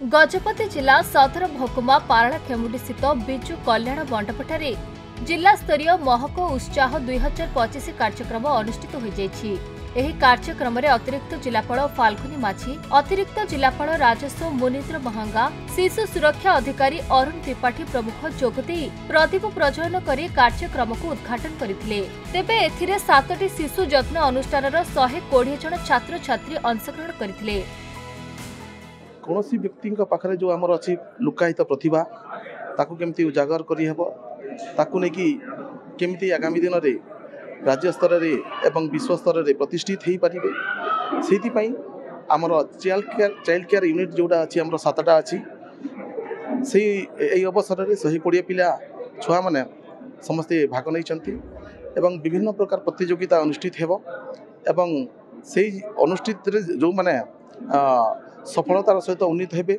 गजपति जिला सदर भकुमा पाराखेमुडी स्थित विजु कल्याण मंडपठारे जिला स्तरीय महको उत्साह 2025 कार्यक्रम अनुष्ठित हो जाइछि। एही कार्यक्रम रे अतिरिक्त जिलापाल फाल्गुनी माझी, अतिरिक्त जिलापाल राजस्व मुनीन्द्र महंगा, शिशु सुरक्षा अधिकारी अरुण त्रिपाठी प्रमुख जोगदे प्रदीप प्रज्वलन कर कार्यक्रम को उद्घाटन करथिले। तेबे एथिरे 7टी शिशु जत्न अनुष्ठानर 120 जन छात्र छात्री अंशग्रहण करथिले। कौन व्यक्ति पाखे जो आमर अच्छी लुकायित प्रतिभा ताकू केमती उजागर करमती आगामी दिन में राज्य स्तर में विश्व स्तर में प्रतिष्ठित हो पारे से आमर चाइल्ड केयर यूनिट जोड़ा अच्छी आम 7टा अच्छी से अवसर में 120 पिला छुआ मैंने समस्ते भाग नहीं विभिन्न प्रकार प्रतियोगिता अनुष्ठित हो से अनुष्ठित जो मैंने सफलतार सहित उन्नीत हेबे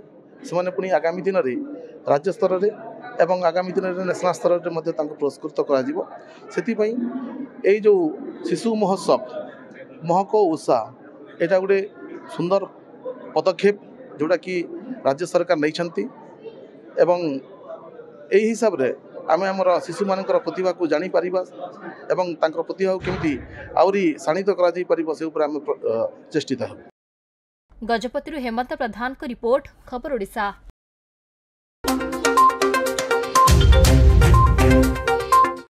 से पुणी आगामी दिन में राज्य स्तर में एवं आगामी दिन में नेशनल स्तर में पुरस्कृत कर जो शिशु महोत्सव महको उत्साह यहाँ गोटे सुंदर पदक्षेप जोड़ा कि राज्य सरकार नहीं एवं यही हिसाब से आम आमर शिशु मान प्रतिभा को जापर एवं प्रतिभा केमती आहरी शाणित कर चेष्टित। गजपति हेमंत प्रधान को रिपोर्ट खबर ओडिशा।